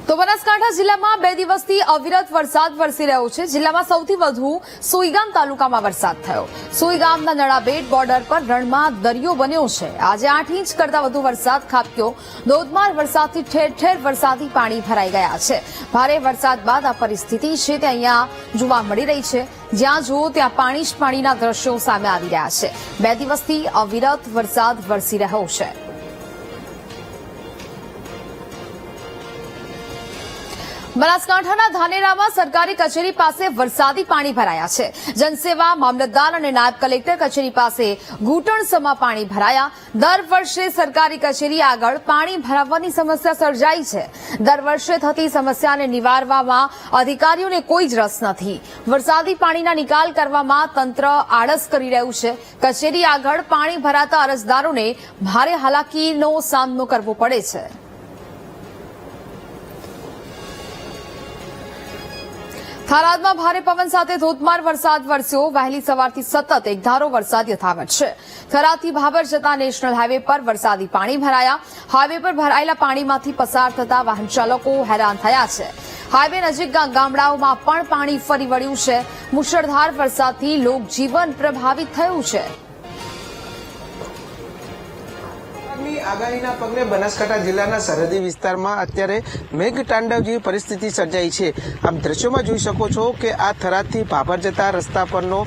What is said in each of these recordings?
તો બનાસકાંઠા જિલ્લામાં 2 દિવસથી અવિરત વરસાદ વરસી રહ્યો છે। જિલ્લામાં સૌથી વધુ સુઈગામ તાલુકામાં વરસાદ થયો। સુઈગામના નળાબેટ બોર્ડર પર રણમાં દરિયો બન્યો છે। આજે 8 ઇંચ કરતા વધુ વરસાદ ખાબક્યો। ધોધમાર વરસાદથી ઠેર ઠેર વરસાદી પાણી ભરાઈ ગયા છે। ભારે વરસાદ બાદ આ પરિસ્થિતિ છે તે અહીંયા જોવા મળી રહી છે। જ્યાં જુઓ ત્યાં પાણી જ પાણીના દ્રશ્યો સામે આવી રહ્યા છે। 2 દિવસથી અવિરત વરસાદ વરસી રહ્યો છે। બનાસકાંઠાના ધાનેરામાં સરકારી કચેરી પાસે વરસાદી પાણી ભરાયા છે। જનસેવા મામલતદાર અને નાયબ કલેક્ટર કચેરી પાસે ઘૂંટણસમા પાણી ભરાયા। દર વર્ષે સરકારી કચેરી આગળ પાણી ભરાવાની સમસ્યા સર્જાઈ છે। દર વર્ષે થતી સમસ્યાને નિવારવામાં અધિકારીઓને કોઈ જ રસ નથી। વરસાદી પાણીના નિકાલ કરવામાં તંત્ર આળસ કરી રહ્યું છે। કચેરી આગળ પાણી ભરાતા અરજદારોને ભારે હાલાકીનો સામનો કરવો પડે છે। થરાદમાં ભારે પવન સાથે ધોધમાર વરસાદ વરસ્યો। વહેલી સવારથી સતત એકધારો વરસાદ યથાવત છે। થરાદથી ભાભર જતા નેશનલ હાઈવે પર વરસાદી પાણી ભરાયા। હાઈવે પર ભરાયેલા પાણીમાંથી પસાર થતા વાહન ચાલકો હેરાન થયા છે। હાઈવે નજીક ગામડાઓમાં પણ પાણી ફરી વળ્યું છે। મુશળધાર વરસાદથી લોકજીવન પ્રભાવિત થયું છે। આગાહીના પગલે બનાસકાંઠા જિલ્લાના સરહદી વિસ્તારમાં અત્યારે મેઘતાંડવ જેવી પરિસ્થિતિ સર્જાઈ છે। આપ દ્રશ્યોમાં જોઈ શકો છો કે આ થરાદથી ભાભર જતા રસ્તા પરનો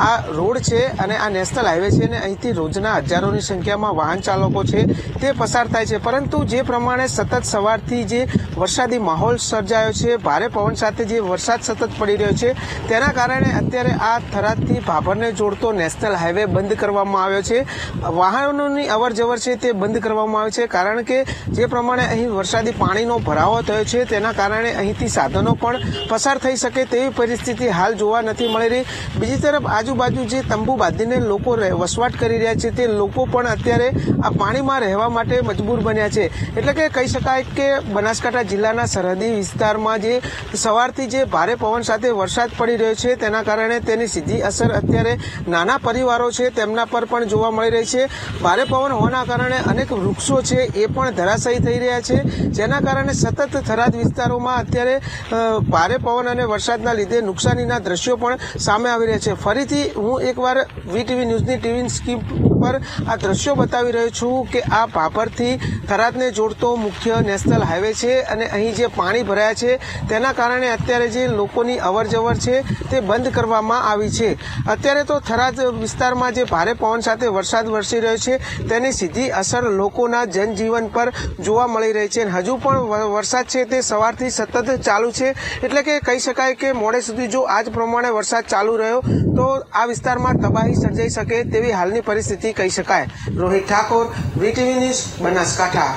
આ રોડ છે અને આ નેશનલ હાઈવે છે અને અહીંથી રોજના હજારોની સંખ્યામાં વાહન ચાલકો છે તે પસાર થાય છે। પરંતુ જે પ્રમાણે સતત સવારથી જે વરસાદી માહોલ સર્જાયો છે, ભારે પવન સાથે જે વરસાદ સતત પડી રહ્યો છે, તેના કારણે અત્યારે આ થરાદથી ભાભરને જોડતો નેશનલ હાઈવે બંધ કરવામાં આવ્યો છે। વાહનોની અવરજવર છે તે બંધ કરવામાં આવે છે, કારણ કે જે પ્રમાણે અહીં વરસાદી પાણીનો ભરાવો થયો છે તેના કારણે અહીંથી સાધનો પણ પસાર થઈ શકે તેવી પરિસ્થિતિ હાલ જોવા નથી મળી રહી। બીજી તરફ આજુબાજુ જે તંબુ બાંધીને લોકો વસવાટ કરી રહ્યા છે તે લોકો પણ અત્યારે આ પાણીમાં રહેવા માટે મજબૂર બન્યા છે। એટલે કે કહી શકાય કે બનાસકાંઠા જિલ્લાના સરહદી વિસ્તારમાં જે સવારથી જે ભારે પવન સાથે વરસાદ પડી રહ્યો છે તેના કારણે તેની સીધી અસર અત્યારે નાના પરિવારો છે તેમના પર પણ જોવા મળી રહી છે। ભારે પવન હોવાના કારણે અનેક વૃક્ષો છે એ પણ ધરાશાયી થઈ રહ્યા છે, જેના કારણે સતત થરાદ વિસ્તારોમાં અત્યારે ભારે પવન અને વરસાદના લીધે નુકસાનીના દ્રશ્યો પણ સામે આવી રહ્યા છે। ફરીથી હું એકવાર વીટીવી ન્યૂઝની ટીવી સ્ક્રીન પર આ દ્રશ્યો બતાવી રહ્યો છું કે આ ભાભરથી થરાદને જોડતો મુખ્ય નેશનલ હાઈવે છે અને અહીં જે પાણી ભરાયા છે તેના કારણે અત્યારે જે લોકોની અવરજવર છે તે બંધ કરવામાં આવી છે। અત્યારે તો થરાદ વિસ્તારમાં જે ભારે પવન સાથે વરસાદ વરસી રહ્યો છે તેની સીધી અસર લોકોના જનજીવન પર જોવા મળી રહી છે। હજુ પણ વરસાદ છે તે સવારથી સતત ચાલુ છે, એટલે કે કહી શકાય કે મોડે સુધી જો આજ પ્રમાણે વરસાદ ચાલુ રહ્યો તો આ વિસ્તારમાં તબાહી સર્જાઈ શકે તેવી હાલની પરિસ્થિતિ કહી શકાય। Rohit Thakor, VTV news, Banaskantha.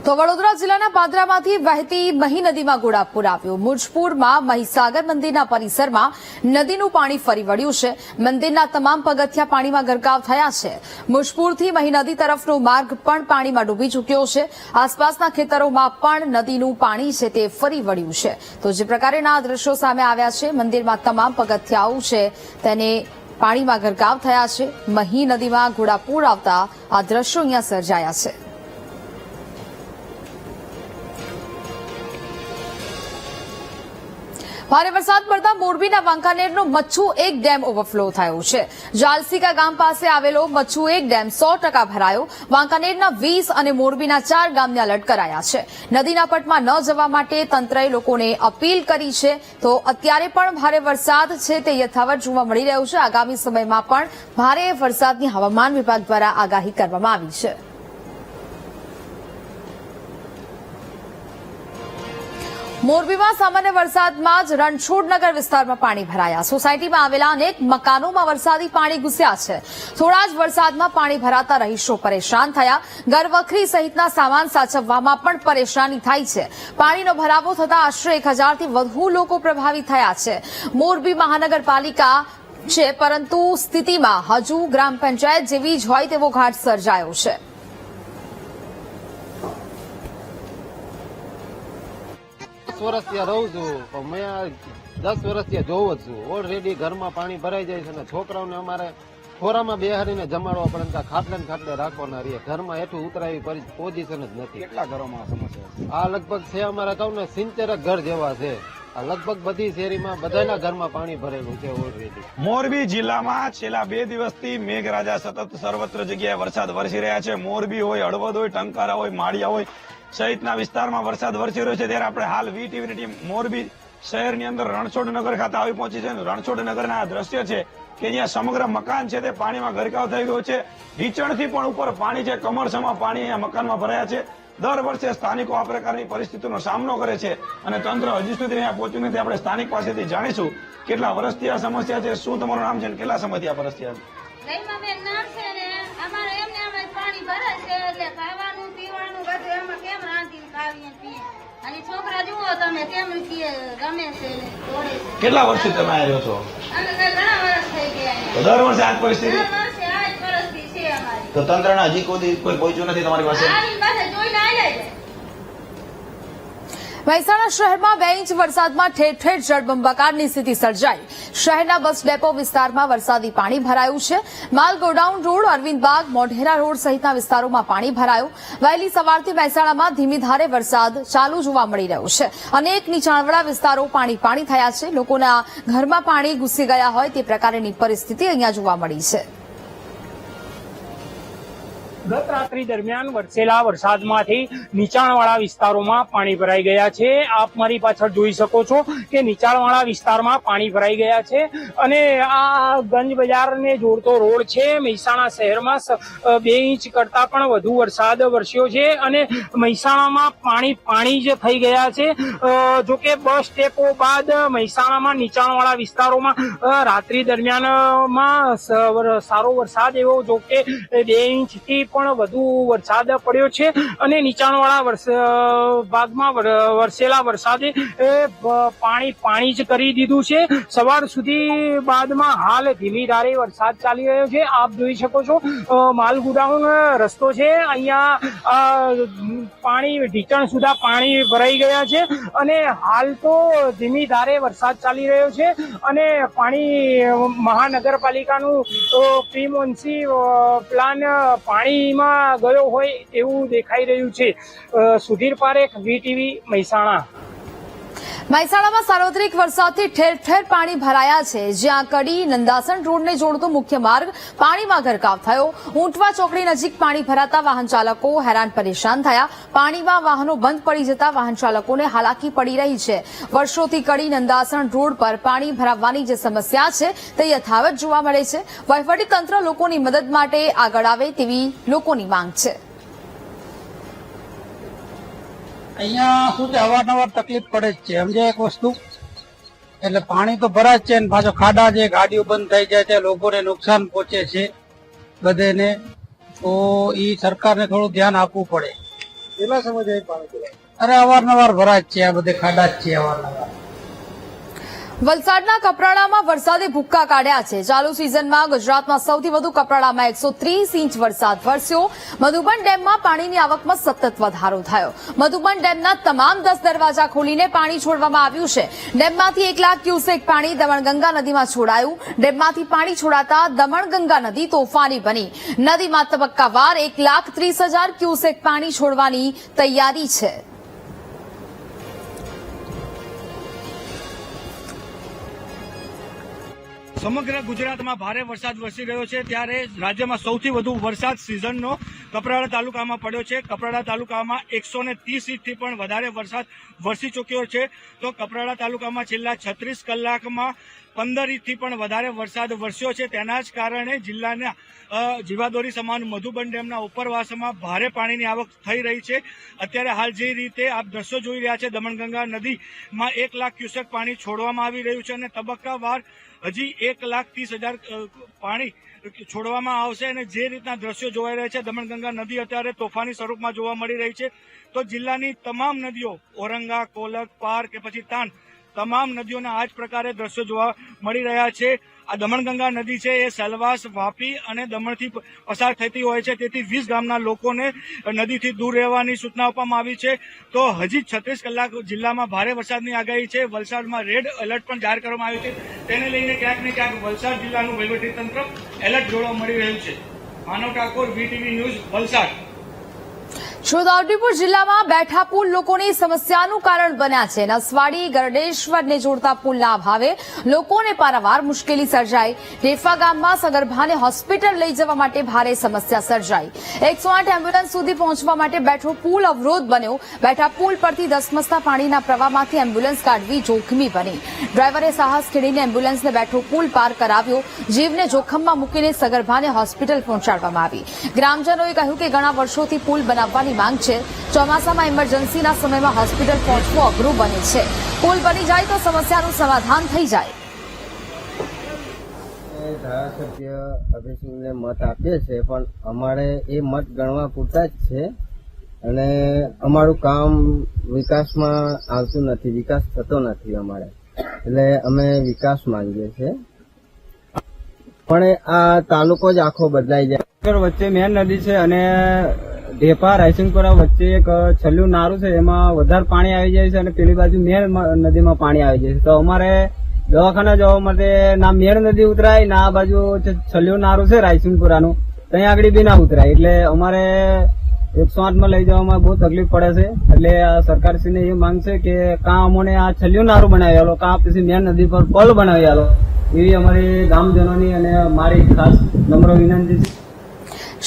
તો વડોદરા જિલ્લાના પાદરામાંથી વહેતી મહી નદીમાં ઘોડાપૂર આવ્યું। મુજપુરમાં મહીસાગર મંદિરના પરિસરમાં નદીનું પાણી ફરી વળ્યું છે। મંદિરના તમામ પગથિયા પાણીમાં ગરકાવ થયા છે। મુજપુરથી મહી નદી તરફનો માર્ગ પણ પાણીમાં ડૂબી ચૂક્યો છે। આસપાસના ખેતરોમાં પણ નદીનું પાણી છે તે ફરી વળ્યું છે। તો જે પ્રકારેના દ્રશ્યો સામે આવ્યા છે, મંદિરમાં તમામ પગથિયાઓ છે તેને પાણીમાં ગરકાવ થયા છે। મહી નદીમાં ઘોડાપૂર આવતા આ દ્રશ્યો અહીંયા સર્જાયા છે। ભારે વરસાદ પડતા મોરબીના વાંકાનેરનો મચ્છુ 1 ડેમ ઓવરફ્લો થયો છે। જાલસીકા ગામ પાસે આવેલો મચ્છુ 1 ડેમ 100% ભરાયો। વાંકાનેરના 20 અને મોરબીના 4 ગામને એલર્ટ કરાયા છે। નદીના પટમાં ન જવા માટે તંત્રએ લોકોને અપીલ કરી છે। તો અત્યારે પણ ભારે વરસાદ છે તે યથાવત જોવા મળી રહ્યો છે। આગામી સમયમાં પણ ભારે વરસાદની હવામાન વિભાગ દ્વારા આગાહી કરવામાં આવી છે। મોરબીમાં સામાન્ય વરસાદમાં જ રણછોડનગર વિસ્તારમાં પાણી ભરાયા। સોસાયટીમાં આવેલા અનેક મકાનોમાં વરસાદી પાણી ઘૂસ્યા છે। થોડા જ વરસાદમાં પાણી ભરાતા રહીશો પરેશાન થયા। ઘરવખરી સહિતના સામાન સાચવવામાં પણ પરેશાની થાય છે। પાણીનો ભરાવો થતા આશરે 1000થી વધુ લોકો પ્રભાવિત થયા છે। મોરબી મહાનગરપાલિકા છે, પરંતુ સ્થિતિમાં હજુ ગ્રામ પંચાયત જેવી જ હોય તેવો ઘાટ સર્જાયો છે। વર્ષથી રહું છું, પણ મેં 10 વર્ષથી જોઉં જ છું। ઓલરેડી ઘરમાં પાણી ભરાઈ જાય છે અને છોકરાઓને અમારે ખોરામાં બેહારીને જમાડવા પડે ને ખાટલે ને ખાટલે રાખવાના રહીએ. ઘરમાં હેઠું ઉતરાવી પોઝિશન જ નથી. કેટલા ઘરોમાં આ સમસ્યા છે? આ લગભગ છે અમારા કહું ને 70 ઘર જેવા છે. આ લગભગ બધી શેરીમાં બધાના ઘરમાં પાણી ભરેલું છે ઓલરેડી. મોરબી જિલ્લામાં છેલ્લા 2 દિવસથી મેઘરાજા સતત સર્વત્ર જગ્યાએ વરસાદ વરસી રહ્યા છે. મોરબી હોય, હળવદ હોય, ટંકારા હોય, માળિયા હોય સહિતના વિસ્તારમાં વરસાદ વરસી રહ્યો છે. ત્યારે આપણે હાલ વીટીવીની ટીમ મોરબી શહેરની અંદર રણછોડનગર ખાતે આવી પહોંચી છે. રણછોડનગરના આ દ્રશ્ય છે કે જ્યાં સમગ્ર મકાન છે તે પાણીમાં ગરકાવ થઈ ગયો છે. ઢીચણથી પણ ઉપર પાણી છે, કમરસમાં પાણી અહીંયા મકાનમાં ભરાયા છે. દર વર્ષે સ્થાનિકો આ પ્રકારની પરિસ્થિતિનો સામનો કરે છે અને તંત્ર હજી સુધી અહીંયા પહોંચ્યું નથી. આપણે સ્થાનિક પાસેથી જાણીશું કેટલા વર્ષથી આ સમસ્યા છે, શું તમારું નામ છે અને કેટલા સમયથી આ પરિસ્થિતિ છે. રહીમાબેન નામ છે ને અમારે એમને અમે પાણી ભરે છે એટલે ખાવાનું પીવાનું બધું એમાં કેમ રાંધીને ખાવીએ પીએ અને છોકરા જુઓ તમે કેમ કીએ ગમે છે ને દોડે છે. કેટલા વર્ષથી તમે આવ્યો છો? અમે તો ઘણા વર્ષ થઈ ગયા તો દર વર્ષે આ જ પરિસ્થિતિ? દર વર્ષે આ જ પરિસ્થિતિ છે અમારી. તો તંત્રના હજી કોઈ પહોંચ્યું નથી તમારી પાસે? આવીને પાસે જોઈને આવી જાય. મહેસાણા શહેરમાં 2 ઇંચ વરસાદમાં ઠેર ઠેર જળબંબાકારની સ્થિતિ સર્જાઈ. શહેરના બસ ડેપો વિસ્તારમાં વરસાદી પાણી ભરાયું છે. માલ ગોડાઉન રોડ, અરવિંદ બાગ, મોઢેરા રોડ સહિતના વિસ્તારોમાં પાણી ભરાયું. વહેલી સવારથી મહેસાણામાં ધીમી ધારે વરસાદ ચાલુ જોવા મળી રહ્યો છે. અનેક નીચાણવાળા વિસ્તારો પાણી થયા છે. લોકોના ઘરમાં પાણી ઘૂસી ગયા હોય તે પ્રકારની પરિસ્થિતિ અહીંયા જોવા મળી છે. ગત રાત્રિ દરમિયાન વરસેલા વરસાદમાંથી નીચાણવાળા વિસ્તારોમાં પાણી ભરાઈ ગયા છે. આપ મારી પાછળ જોઈ શકો છો કે નીચાણવાળા વિસ્તારમાં પાણી ભરાઈ ગયા છે અને આ ગંજ બજારને જોડતો રોડ છે. મહેસાણા શહેરમાં 2 ઇંચ કરતા પણ વધુ વરસાદ વરસ્યો છે અને મહેસાણામાં પાણી જ થઈ ગયા છે. જોકે બસ ડેપો બાદ મહેસાણામાં નીચાણવાળા વિસ્તારોમાં રાત્રિ દરમિયાનમાં સારો વરસાદ એવો જોકે 2 ઇંચથી પણ વધુ વરસાદ પડ્યો છે અને નીચાણવાળા ભાગમાં વરસેલા વરસાદે પાણી જ કરી દીધું છે. સવાર સુધી બાદમાં હાલ ધીમી ધારે વરસાદ ચાલી રહ્યો છે. આપ જોઈ શકો છો માલ ગોડાઉન રસ્તો છે. અહીંયા પાણી ઢીચણ સુધા પાણી ભરાઈ ગયા છે અને હાલ તો ધીમી ધારે વરસાદ ચાલી રહ્યો છે અને પાણી મહાનગરપાલિકાનું પ્રી મોન્સી પ્લાન પાણીમાં ગયો હોય એવું દેખાઈ રહ્યું છે. સુધીર પારેખ, વીટીવી, મહેસાણા. મહેસાણામાં સાર્વત્રિક વરસાદથી ઠેર ઠેર પાણી ભરાયા છે. જ્યાં કડી નંદાસણ રોડને જોડતો મુખ્ય માર્ગ પાણીમાં ગરકાવ થયો. ઊંટવા ચોકડી નજીક પાણી ભરાતા વાહન ચાલકો હેરાન પરેશાન થયા. પાણીમાં વાહનો બંધ પડી જતા વાહન ચાલકોને હાલાકી પડી રહી છે. વર્ષોથી કડી નંદાસણ રોડ પર પાણી ભરાવાની જે સમસ્યા છે તે યથાવત જોવા મળે છે. વહીવટીતંત્ર લોકોની મદદ માટે આગળ આવે તેવી લોકોની માંગ છે. અહીંયા શું છે, અવારનવાર તકલીફ પડે જ છે. સમજે એક વસ્તુ, એટલે પાણી તો ભરાય જ છે ને પાછો ખાડા છે, ગાડીઓ બંધ થઈ જાય છે, લોકોને નુકસાન પહોંચે છે બધેને. તો ઈ સરકારને થોડું ધ્યાન આપવું પડે. કેટલા સમયથી પાણી ભરાય? અરે અવારનવાર ભરાય જ છે, આ બધે ખાડા જ છે અવારનવાર. વલસાડના કપરાડામાં વરસાદે ભૂક્કા કાઢ્યા છે. ચાલુ સિઝનમાં ગુજરાતમાં સૌથી વધુ કપરાડામાં 130 ઇંચ વરસાદ વરસ્યો. મધુબન ડેમમાં પાણીની આવકમાં સતત વધારો થયો. મધુબન ડેમના તમામ 10 દરવાજા ખોલીને પાણી છોડવામાં આવ્યું છે. ડેમમાંથી 1 લાખ ક્યુસેક પાણી દમણગંગા નદીમાં છોડાયું. ડેમમાંથી પાણી છોડાતા દમણગંગા નદી તોફાની બની. નદીમાં તબક્કાવાર 1,30,000 ક્યુસેક પાણી છોડવાની તૈયારી છે. સમગ્ર ગુજરાતમાં ભારે વરસાદ વરસી રહ્યો છે. ત્યારે રાજ્યમાં સૌથી વધુ વરસાદ સિઝનનો કપરાડા તાલુકામાં પડ્યો છે. કપરાડા તાલુકામાં 130 ઇંચથી પણ વધારે વરસાદ વરસી ચૂક્યો છે. તો કપરાડા તાલુકામાં છેલ્લા 36 કલાકમાં 15 ઇંચથી પણ વધારે વરસાદ વરસ્યો છે. તેના જ કારણે જિલ્લાના જીવાદોરી સમાન મધુબન ડેમના ઉપરવાસમાં ભારે પાણીની આવક થઈ રહી છે. અત્યારે હાલ જે રીતે આપ દ્રશ્યો જોઈ રહ્યા છે, દમણગંગા નદીમાં 1 લાખ ક્યુસેક પાણી છોડવામાં આવી રહ્યું છે અને તબક્કાવાર હજી 1,30,000 પાણી છોડવામાં આવશે. અને જે રીતના દ્રશ્યો જોવાઈ રહ્યા છે, દમણગંગા નદી અત્યારે તોફાની સ્વરૂપમાં જોવા મળી રહી છે. તો જિલ્લાની તમામ નદીઓ, ઔરંગા, કોલક, પાર કે પછી તાન, તમામ નદીઓના આ જ પ્રકારે દ્રશ્યો જોવા મળી રહ્યા છે. આ દમણગંગા નદી છે એ સેલવાસ, વાપી અને દમણથી પસાર થતી હોય છે, તેથી 20 ગામના લોકોને નદીથી દૂર રહેવાની સૂચના આપવામાં આવી છે. તો હજી 36 કલાક જિલ્લામાં ભારે વરસાદની આગાહી છે. વલસાડમાં રેડ એલર્ટ પણ જાહેર કરવામાં આવ્યું છે. તેને લઈને ક્યાંક ને ક્યાંક વલસાડ જિલ્લાનું વહીવટીતંત્ર એલર્ટ જોવા મળી રહ્યું છે. માનવ ઠાકોર, VTV ન્યૂઝ, વલસાડ. છોટાઉદેપુર જિલ્લામાં બેઠા પુલ લોકોની સમસ્યાનું કારણ બન્યા છે. નસવાડી ગરડેશ્વરને જોડતા પુલના અભાવે લોકોને પારાવાર મુશ્કેલી સર્જાઈ. રેફા ગામમાં સગર્ભાને હોસ્પિટલ લઈ જવા માટે ભારે સમસ્યા સર્જાઈ. 108 એમ્બ્યુલન્સ સુધી પહોંચવા માટે બેઠો પુલ અવરોધ બન્યો. બેઠા પુલ પરથી ધસમસતા પાણીના પ્રવાહમાંથી એમ્બ્યુલન્સ કાઢવી જોખમી બની. ડ્રાઈવરે સાહસ ખેડીને એમ્બ્યુલન્સને બેઠો પુલ પાર કરાવ્યો. જીવને જોખમમાં મૂકીને સગર્ભાને હોસ્પિટલ પહોંચાડવામાં આવી. ગ્રામજનોએ કહ્યું કે ઘણા વર્ષોથી પુલ બનાવવાની માંગ છે. ચોમાસામાં ઇમરજન્સીના સમયમાં હોસ્પિટલ પહોંચવું અઘરું બને છે. પુલ બની જાય તો સમસ્યાનું સમાધાન થઈ જાય. ધારાસભ્ય અભિષેકને મત આપીએ છીએ, પણ અમારે એ મત ગણવા પૂરતા જ છે અને અમારું કામ વિકાસમાં આવતું નથી, વિકાસ થતો નથી અમારે, એટલે અમે વિકાસ માંગીએ છીએ. પણ આ તાલુકો જ આખો બદલાઈ જાય. વચ્ચે મેન નદી છે અને ઢેપા રાયસિંગપુરા વચ્ચે એક છેલ્લું નારું છે, એમાં વધારે પાણી આવી જાય છે અને પેલી બાજુ મેર નદીમાં પાણી આવી જાય છે. તો અમારે દવાખાના જવા માટે ના મેર નદી ઉતરાય, ના આ બાજુ છેલ્લું નારું છે રાયસિંગપુરાનું, ત્યાં આગળ બી ના ઉતરાય. એટલે અમારે 108 માં લઈ જવામાં બહુ તકલીફ પડે છે. એટલે સરકારશ્રીને એ માંગ છે કે કાં અમને આ છેલ્લું નારું બનાવી આલો, કાં પછી મેર નદી પર પુલ બનાવી આલો, એવી અમારી ગામજનોની અને મારી ખાસ નમ્ર વિનંતી છે.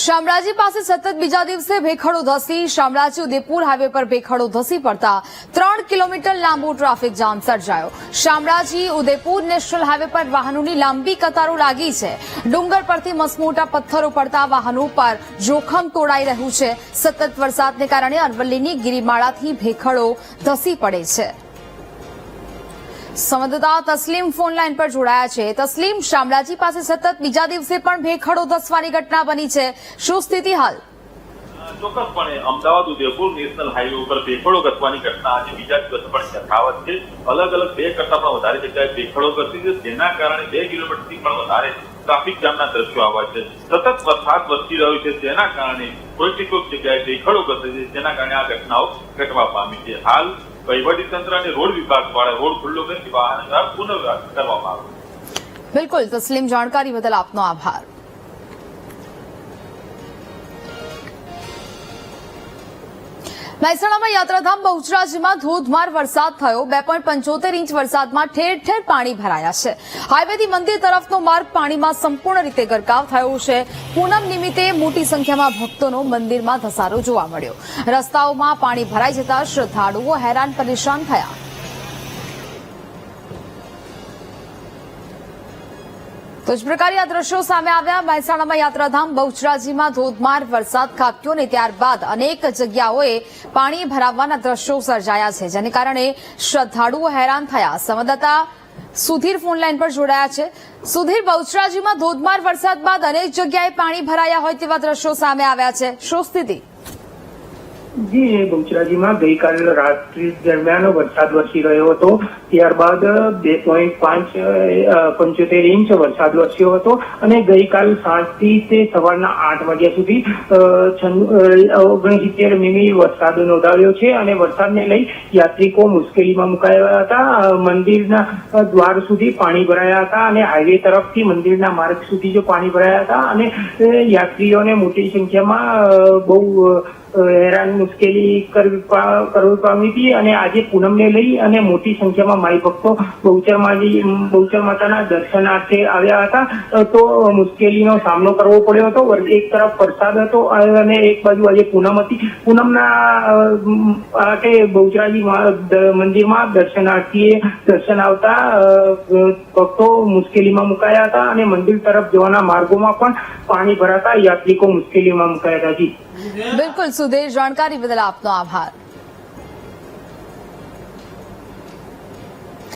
શામળાજી પાસે સતત બીજા દિવસે ભેખડો ધસી. શામળાજી ઉદેપુર હાઈવે પર ભેખડો ધસી પડતા 3 કિલોમીટર લાંબુ ટ્રાફિક જામ સર્જાયો. શામળાજી ઉદેપુર નેશનલ હાઈવે પર વાહનોની લાંબી કતારો લાગી છે. ડુંગર પરથી મસમોટા પથ્થરો પડતા વાહનો પર જોખમ તોડાઈ રહ્યું છે. સતત વરસાદને કારણે અરવલ્લીની ગિરિમાળાથી ભેખડો ધસી પડે છે. સંવાદદાતા તસ્લીમ ફોન લાઈન પર જોડાયા છે. તસ્લીમ, શામળાજી પાસે સતત બીજા દિવસે પણ ભેખડો ધસવાની ઘટના બની છે, શું સ્થિતિ હાલ? ચોક્કસપણે અમદાવાદ ઉદયપુર નેશનલ હાઈવે ઉપર ભેખડો ઘસવાની ઘટના આજે બીજા દિવસે પણ યથાવત છે. અલગ અલગ 2 કરતા પણ વધારે જગ્યાએ ભેખડો ઘસી છે, જેના કારણે 2 કિલોમીટરથી પણ વધારે ટ્રાફિક જામના દ્રશ્યો આવ્યા છે. સતત વરસાદ વરસી રહ્યો છે, જેના કારણે કોઈક જગ્યાએ ભેખડો ઘસે છે, જેના કારણે આ ઘટનાઓ ઘટવા પામી છે. હાલ વહીવટીતંત્ર અને રોડ વિભાગ દ્વારા રોડ ખુલ્લો કરી વાહન પુનઃ કરવામાં આવ્યો. બિલકુલ તસ્લીમ, જાણકારી બદલ આપનો આભાર. મહેસાણામાં યાત્રાધામ બહુચરાજીમાં ધોધમાર વરસાદ થયો. 2.75 ઇંચ વરસાદમાં ઠેર ઠેર પાણી ભરાયા છે. હાઈવેથી મંદિર તરફનો માર્ગ પાણીમાં સંપૂર્ણ રીતે ગરકાવ થયો છે. પૂનમ નિમિત્તે મોટી સંખ્યામાં ભક્તોનો મંદિરમાં ધસારો જોવા મળ્યો. રસ્તાઓમાં પાણી ભરાઈ જતા શ્રદ્ધાળુઓ હેરાન પરેશાન થયા. તો જ પ્રકારે આ દ્રશ્યો સામે આવ્યા. મહેસાણામાં યાત્રાધામ બહુચરાજીમાં ધોધમાર વરસાદ ખાબક્યો ને ત્યારબાદ અનેક જગ્યાઓએ પાણી ભરાવાના દ્રશ્યો સર્જાયા છે, જેને કારણે શ્રદ્ધાળુઓ હેરાન થયા. સંવાદદાતા સુધીર ફોન લાઈન પર જોડાયા છે. સુધીર, બહુચરાજીમાં ધોધમાર વરસાદ બાદ અનેક જગ્યાએ પાણી ભરાયા હોય તેવા દ્રશ્યો સામે આવ્યા છે, શું સ્થિતિ? જી, બહુચરાજીમાં ગઈકાલ રાત્રિ દરમિયાન વરસાદ વરસી રહ્યો હતો. ત્યારબાદ 2.75 ઇંચ વરસાદ વરસ્યો હતો અને ગઈકાલ સાંજથી તે સવારના 8 વાગ્યા સુધી 69 મીમી વરસાદ નોંધાવ્યો છે અને વરસાદને લઈ યાત્રિકો મુશ્કેલીમાં મુકાયા હતા. મંદિરના દ્વાર સુધી પાણી ભરાયા હતા અને હાઈવે તરફથી મંદિરના માર્ગ સુધી જો પાણી ભરાયા હતા અને યાત્રીઓને મોટી સંખ્યામાં બહુ હેરાન મુશ્કેલી કરવી પામી હતી. અને આજે પૂનમને લઈ અને મોટી સંખ્યામાં માઈ ભક્તો બહુચર માતાના દર્શનાર્થે આવ્યા હતા, તો મુશ્કેલીનો સામનો કરવો પડ્યો હતો. એક તરફ વરસાદ હતો અને એક બાજુ આજે પૂનમ હતી. પૂનમના માટે બહુચરાજી મંદિરમાં દર્શન આવતા ભક્તો મુશ્કેલીમાં મુકાયા હતા અને મંદિર તરફ જવાના માર્ગોમાં પણ પાણી ભરાતા યાત્રિકો મુશ્કેલીમાં મુકાયા હતા. બિલકુલ સુધીર, જાણકારી બદલ આપનો આભાર.